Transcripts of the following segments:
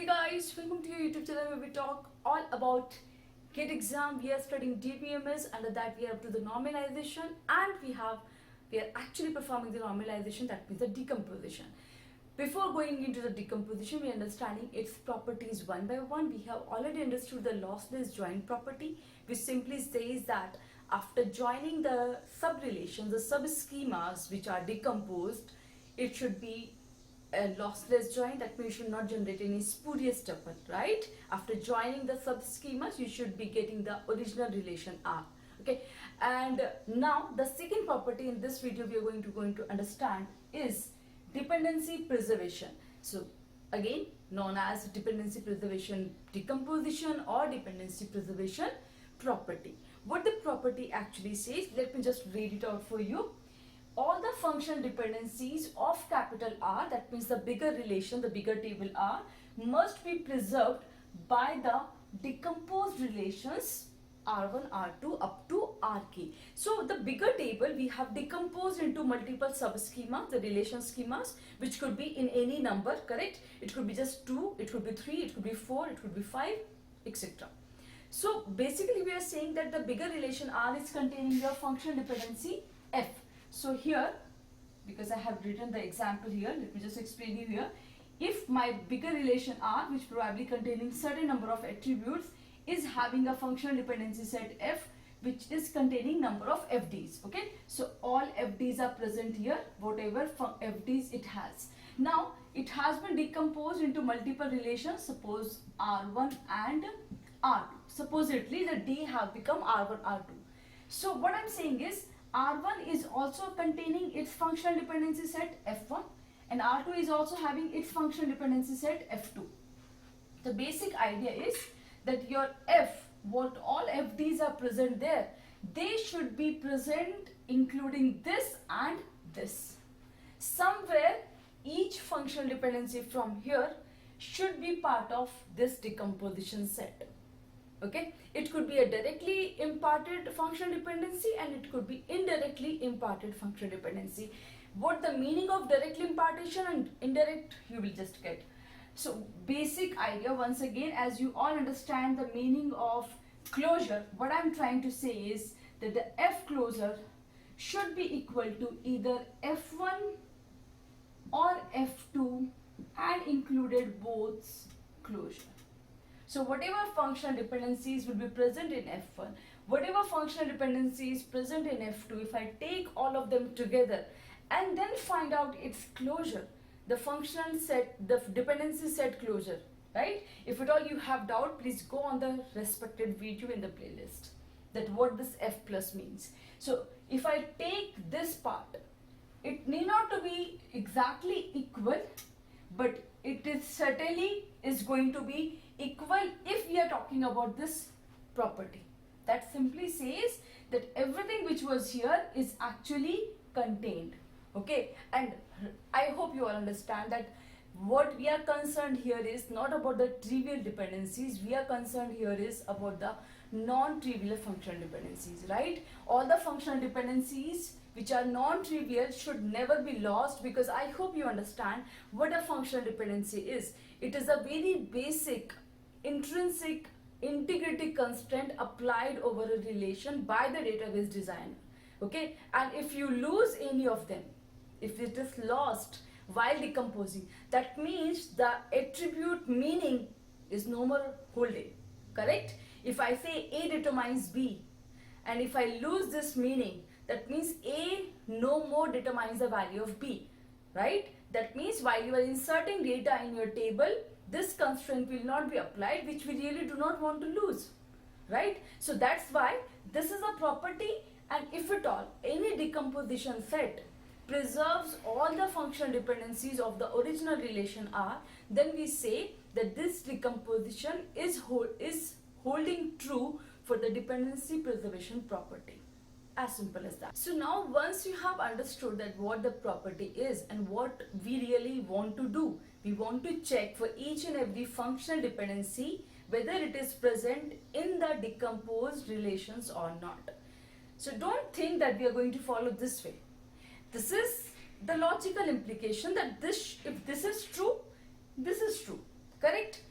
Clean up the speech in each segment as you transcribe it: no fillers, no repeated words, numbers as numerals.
Hey guys, welcome to your YouTube channel where we talk all about GATE exam. We are studying DBMS. Under that we are up to the normalization, and we are actually performing the normalization, that means the decomposition. Before going into the decomposition, we are understanding its properties one by one. We have already understood the lossless join property, which simply says that after joining the sub-relations, the sub-schemas which are decomposed, it should be a lossless join. That means you should not generate any spurious tuple, right? After joining the sub-schemas, you should be getting the original relation R. Okay, and now the second property in this video we are going to understand is dependency preservation. So again, known as dependency preservation decomposition or dependency preservation property. What the property actually says, let me just read it out for you. All the functional dependencies of capital R, that means the bigger relation, the bigger table R, must be preserved by the decomposed relations R1, R2 up to Rk. So the bigger table we have decomposed into multiple subschemas, the relation schemas, which could be in any number, correct? It could be just 2, it could be 3, it could be 4, it could be 5, etc. So basically we are saying that the bigger relation R is containing your functional dependency F. So here, because I have written the example here, let me just explain you here. If my bigger relation R, which probably containing certain number of attributes, is having a functional dependency set F, which is containing number of FDs. Okay, so all FDs are present here, whatever FDs it has. Now it has been decomposed into multiple relations. Suppose R1 and R2. Supposedly the D have become R1, R2. So what I'm saying is, R1 is also containing its functional dependency set F1, and R2 is also having its functional dependency set F2. The basic idea is that your F, what all FDs are present there, they should be present including this and this. Somewhere each functional dependency from here should be part of this decomposition set. Okay, it could be a directly imparted functional dependency and it could be indirectly imparted functional dependency. What the meaning of direct impartation and indirect, you will just get. So basic idea, once again, as you all understand the meaning of closure, what I'm trying to say is that the F closure should be equal to either F1 or F2 and included both closure. So whatever functional dependencies will be present in F1, whatever functional dependencies present in F2, if I take all of them together and then find out its closure, the functional set, the dependency set closure, right? If at all you have doubt, please go on the respected video in the playlist, that what this F plus means. So if I take this part, it need not to be exactly equal, but it is certainly is going to be equal if we are talking about this property. That simply says that everything which was here is actually contained. Okay, and I hope you all understand that what we are concerned here is not about the trivial dependencies. We are concerned here is about the non-trivial functional dependencies, right? All the functional dependencies which are non-trivial should never be lost, because I hope you understand what a functional dependency is. It is a very basic intrinsic integrity constraint applied over a relation by the database designer. Okay, and if you lose any of them, if it is lost while decomposing, that means the attribute meaning is no more holding, correct? If I say A determines B, and if I lose this meaning, that means A no more determines the value of B, right? That means while you are inserting data in your table, this constraint will not be applied, which we really do not want to lose, right? So that's why this is a property, and if at all any decomposition set preserves all the functional dependencies of the original relation R, then we say that this decomposition is holding true for the dependency preservation property. As simple as that. So now once you have understood that what the property is and what we really want to do, we want to check for each and every functional dependency whether it is present in the decomposed relations or not. So don't think that we are going to follow this way. This is the logical implication that if this is true, correct?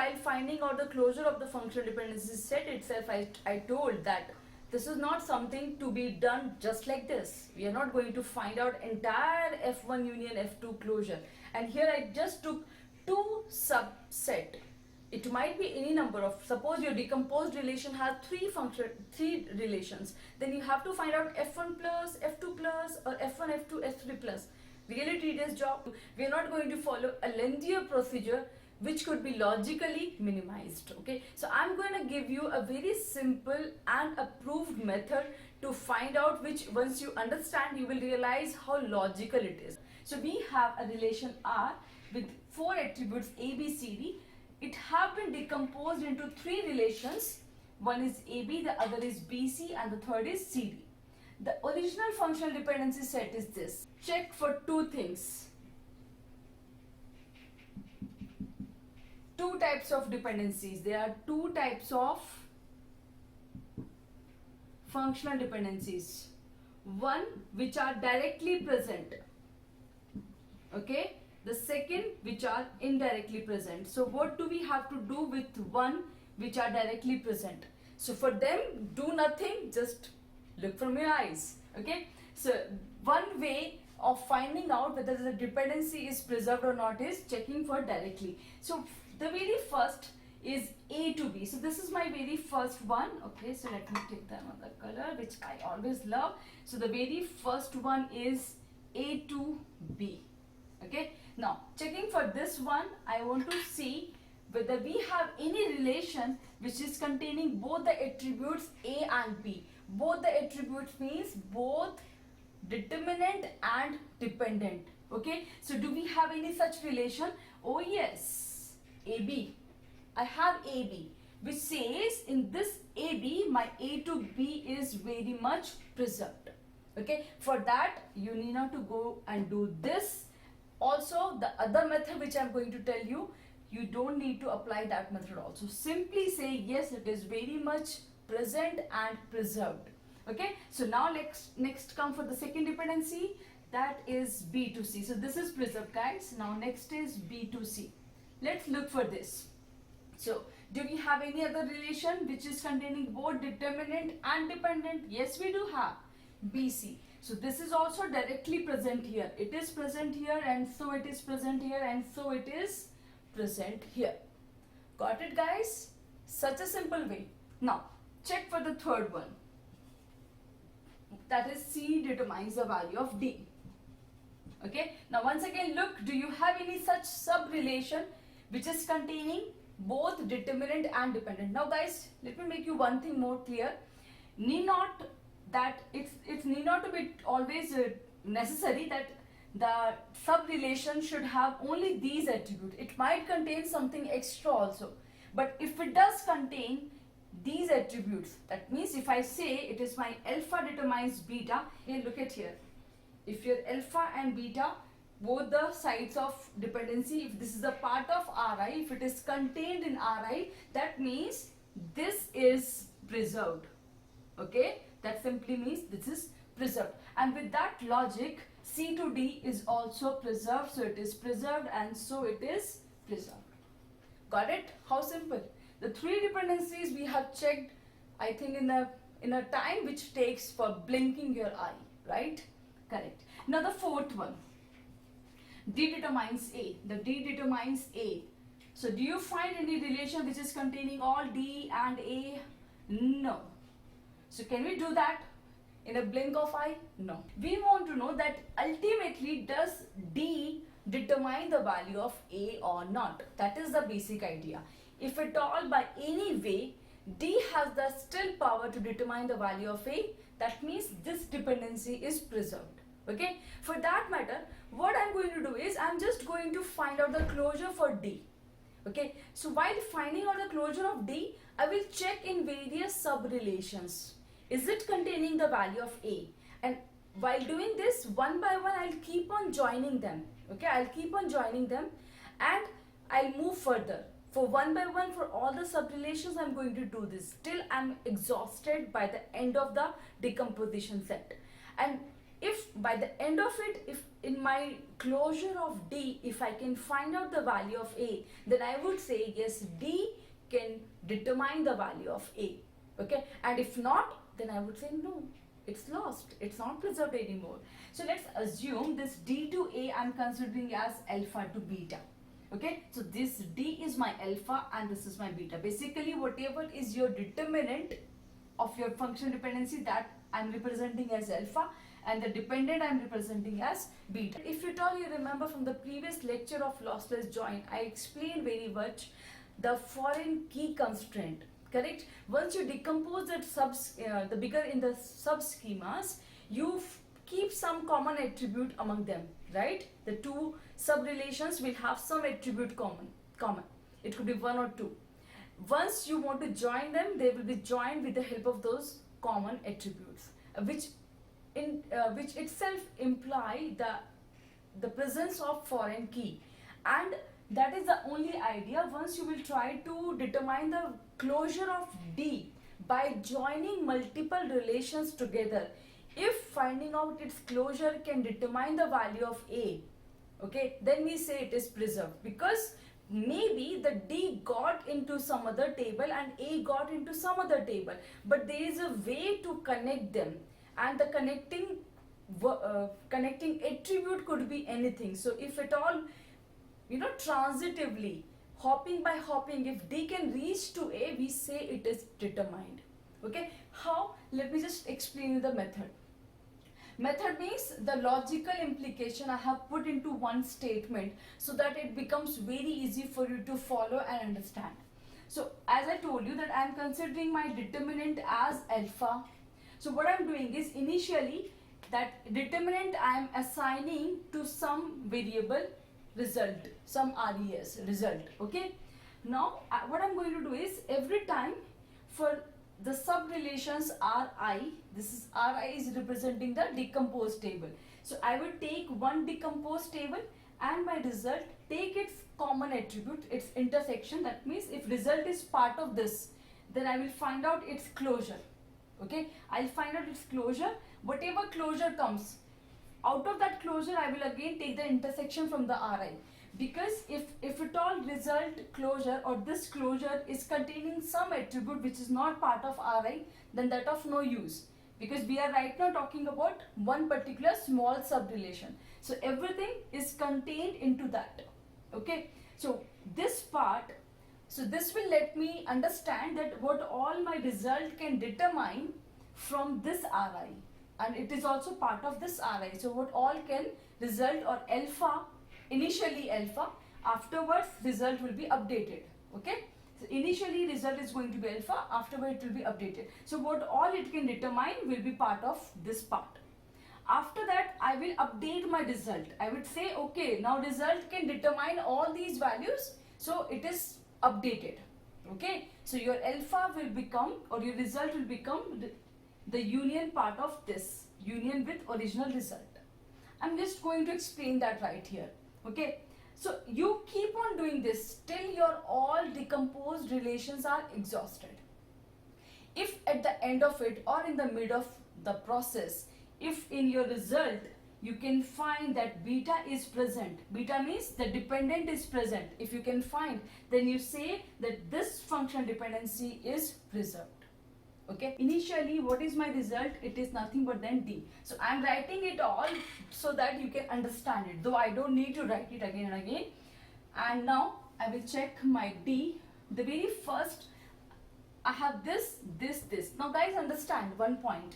while finding out the closure of the functional dependency set itself, I told that this is not something to be done just like this. We are not going to find out entire F1 union F2 closure. And here I just took two subset. It might be any number of, suppose your decomposed relation has three relations, then you have to find out F1 plus, F2 plus, or F1, F2, F3 plus. Really tedious job. We are not going to follow a lengthier procedure which could be logically minimized. Okay, so I'm going to give you a very simple and approved method to find out, which once you understand you will realize how logical it is. So we have a relation R with four attributes A, B, C, D. It have been decomposed into three relations. One is AB, the other is BC, and the third is CD. The original functional dependency set is this. Check for two things. Two types of dependencies. There are two types of functional dependencies. One which are directly present. Okay. The second which are indirectly present. So what do we have to do with one which are directly present? So for them, do nothing, just look from your eyes. Okay. So one way of finding out whether the dependency is preserved or not is checking for directly. So the very first is A to B. So this is my very first one. Okay, so let me take the another color which I always love. So the very first one is A to B. Okay, now checking for this one, I want to see whether we have any relation which is containing both the attributes A and B. Both the attributes means both determinant and dependent. Okay, so do we have any such relation? Oh yes, AB. I have AB, which says in this AB my A to B is very much preserved. Okay, for that you need not to go and do this. Also, the other method which I am going to tell you, you don't need to apply that method also. Simply say yes, it is very much present and preserved. Okay, so now let's next come for the second dependency, that is B to C. So this is preserved, guys. Now next is B to C. Let's look for this. So do we have any other relation which is containing both determinant and dependent? Yes, we do have BC. So this is also directly present here. It is present here, and so it is present here, and so it is present here. Got it, guys? Such a simple way. Now check for the third one. That is C determines the value of D. Okay. Now once again look, do you have any such sub-relation which is containing both determinant and dependent? Now guys, let me make you one thing more clear. Need not that it's need not to be always necessary that the sub-relation should have only these attributes. It might contain something extra also. But if it does contain these attributes, that means if I say it is my alpha determines beta, here look at here. If your alpha and beta, both the sides of dependency, if this is a part of Ri, if it is contained in Ri, that means this is preserved. Okay, that simply means this is preserved. And with that logic, C to D is also preserved, so it is preserved, and so it is preserved. Got it? How simple. The three dependencies we have checked, I think in a time which takes for blinking your eye, right? Correct. Now the fourth one, D determines A. The D determines A. So do you find any relation which is containing all D and A? No. So can we do that in a blink of eye? No. We want to know that ultimately does D determine the value of A or not? That is the basic idea. If at all by any way D has the still power to determine the value of A, that means this dependency is preserved. Okay. For that matter, what I'm going to do is I'm just going to find out the closure for D. Okay. So while finding out the closure of D, I will check in various sub-relations. Is it containing the value of A? And while doing this, one by one, I'll keep on joining them. Okay, I'll keep on joining them and I'll move further. For one by one, for all the sub-relations, I'm going to do this till I'm exhausted by the end of the decomposition set. And if by the end of it, if in my closure of D, if I can find out the value of A, then I would say yes, D can determine the value of A. Okay, and if not, then I would say no, it's lost, it's not preserved anymore. So let's assume this D to A I'm considering as alpha to beta. Okay, so this D is my alpha and this is my beta. Basically, whatever is your determinant of your function dependency, that I'm representing as alpha, and the dependent I'm representing as beta. If at all you remember from the previous lecture of lossless join, I explained very much the foreign key constraint, correct? Once you decompose that the bigger in the sub schemas, you keep some common attribute among them, right? The two sub relations will have some attribute common. It could be one or two. Once you want to join them, they will be joined with the help of those common attributes, which itself imply the presence of foreign key. And that is the only idea. Once you will try to determine the closure of D by joining multiple relations together, if finding out its closure can determine the value of A, okay, then we say it is preserved, because maybe the D got into some other table and A got into some other table, but there is a way to connect them, and the connecting attribute could be anything. So if at all, transitively, hopping by hopping, if D can reach to A, we say it is determined. Okay, how? Let me just explain you the method. Method means the logical implication I have put into one statement so that it becomes very easy for you to follow and understand. So as I told you that I am considering my determinant as alpha. So what I am doing is, initially that determinant I am assigning to some variable result, some res result. Okay, now what I am going to do is, every time for the sub relations Ri, this is Ri is representing the decomposed table. So I will take one decomposed table and my result take its common attribute, its intersection. That means if result is part of this, then I will find out its closure. Okay, I'll find out its closure. Whatever closure comes, out of that closure I will again take the intersection from the Ri. Because if at all result closure or this closure is containing some attribute which is not part of Ri, then that of no use, because we are right now talking about one particular small sub relation. So everything is contained into that. Okay, so this part, so this will let me understand that what all my result can determine from this Ri, and it is also part of this Ri. So what all can result or alpha, initially alpha, afterwards result will be updated. Okay, so initially result is going to be alpha, afterwards it will be updated. So what all it can determine will be part of this part. After that I will update my result. I would say, okay, now result can determine all these values, so it is updated. Okay, so your alpha will become, or your result will become the union part of this, union with original result. I'm just going to explain that right here. Okay, so you keep on doing this till your all decomposed relations are exhausted. If at the end of it or in the mid of the process, if in your result you can find that beta is present, beta means the dependent is present, if you can find, then you say that this function dependency is preserved. Okay, initially what is my result? It is nothing but then D. So I am writing it all so that you can understand it, though I don't need to write it again and again. And now I will check my D. The very first, I have this. Now guys, understand one point.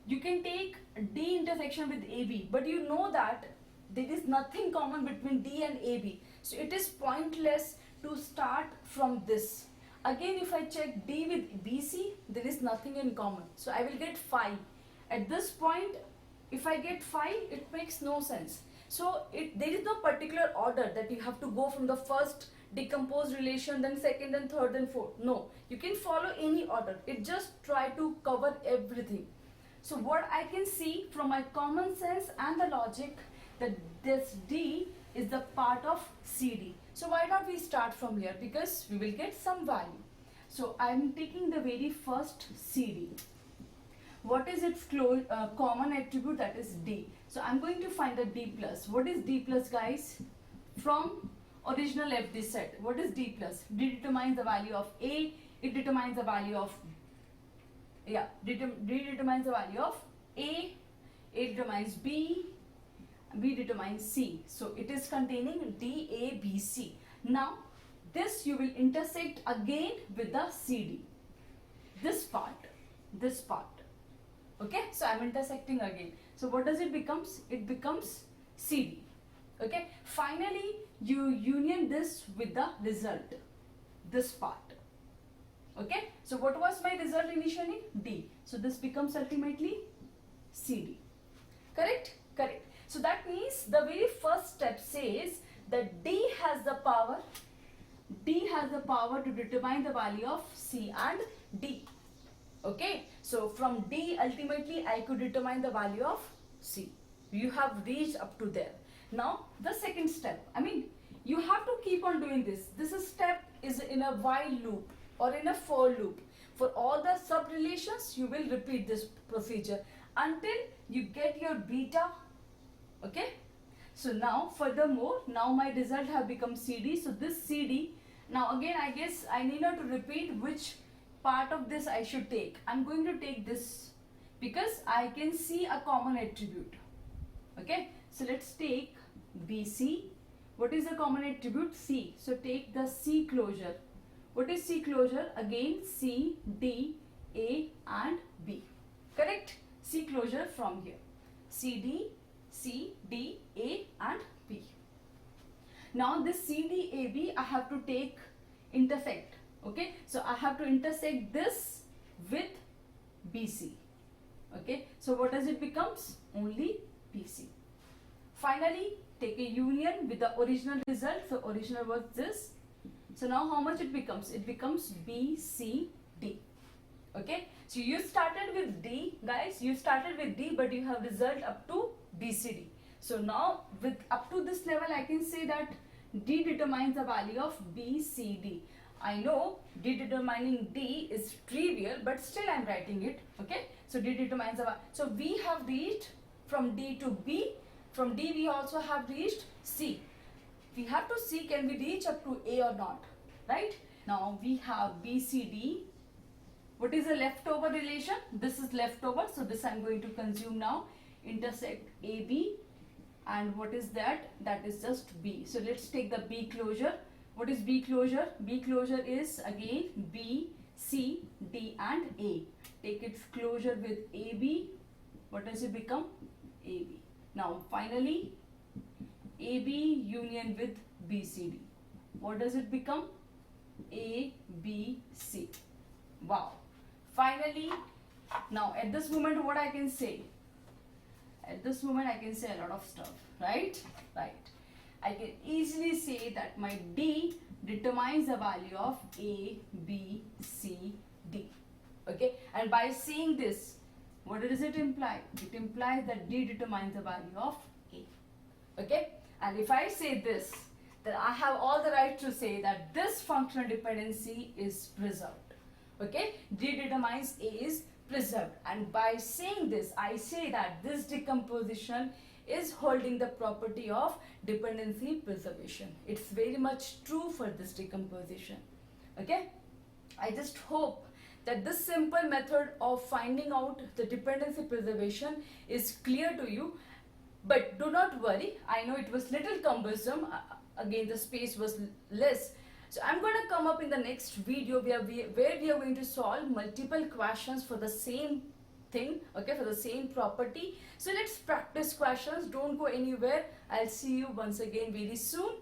You can take D intersection with AB, but you know that there is nothing common between D and AB. So it is pointless to start from this. Again, if I check D with BC, there is nothing in common. So I will get phi. At this point, if I get phi, it makes no sense. So there is no particular order that you have to go from the first decomposed relation, then second, then third, then fourth. No, you can follow any order. It just try to cover everything. So what I can see from my common sense and the logic, that this D is the part of CD. So why not we start from here, because we will get some value. So I am taking the very first CD. what is its common attribute? That is D. So I'm going to find the D plus. What is D plus, guys? From original FD set, what is D plus? D determines the value of A, it determines the value of, D determines the value of A determines B determines C. So it is containing D, A, B, C. Now this you will intersect again with the CD. This part. Okay, so I'm intersecting again. So what does it becomes? It becomes CD. Okay, finally you union this with the result, this part. Okay, so what was my result initially? D. So this becomes ultimately CD. Correct? Correct. So that means the very first step says that D has the power to determine the value of C and D. Okay, so from D ultimately I could determine the value of C. You have reached up to there. Now the second step, you have to keep on doing this. This step is in a while loop or in a for loop. For all the sub relations you will repeat this procedure until you get your beta. Okay, so now furthermore, now my result have become CD. So this CD, now again I guess I need not to repeat which part of this I should take. I'm going to take this because I can see a common attribute. Okay, so let's take BC. What is the common attribute? C. So take the C closure. What is C closure? Again C, D, A and B. Correct? C closure from here. CD, C, D, A and B. Now this C, D, A, B I have to take intersect. Okay, so I have to intersect this with BC. Okay, so what does it becomes? Only BC. Finally, take a union with the original result. So original was this. So now how much it becomes? It becomes BCD. Okay, so you started with D, guys. You started with D, but you have result up to BCD. So now with up to this level, I can say that D determines the value of BCD. I know D determining D is trivial, but still I am writing it. Okay, so D determines the value. So we have reached from D to B. From D we also have reached C. We have to see can we reach up to A or not, right? Now we have BCD. What is the leftover relation? This is leftover, so this I am going to consume now. Intersect AB, and what is that? That is just B. So let's take the B closure. What is B closure? B closure is again B, C, D and A. Take its closure with AB. What does it become? AB. Now finally AB union with BCD. What does it become? ABC. Wow. Finally, now at this moment what I can say? At this moment I can say a lot of stuff, right? Right. I can easily say that my D determines the value of A, B, C, D. Okay, and by saying this, what does it imply? It implies that D determines the value of A. Okay, and if I say this, then I have all the right to say that this functional dependency is preserved. Okay, D determines A is preserved, and by saying this, I say that this decomposition is holding the property of dependency preservation. It's very much true for this decomposition. Okay, I just hope that this simple method of finding out the dependency preservation is clear to you. But do not worry, I know it was little cumbersome. Again, the space was less. So I'm going to come up in the next video where we are going to solve multiple questions for the same thing, okay, for the same property. So let's practice questions. Don't go anywhere. I'll see you once again very soon.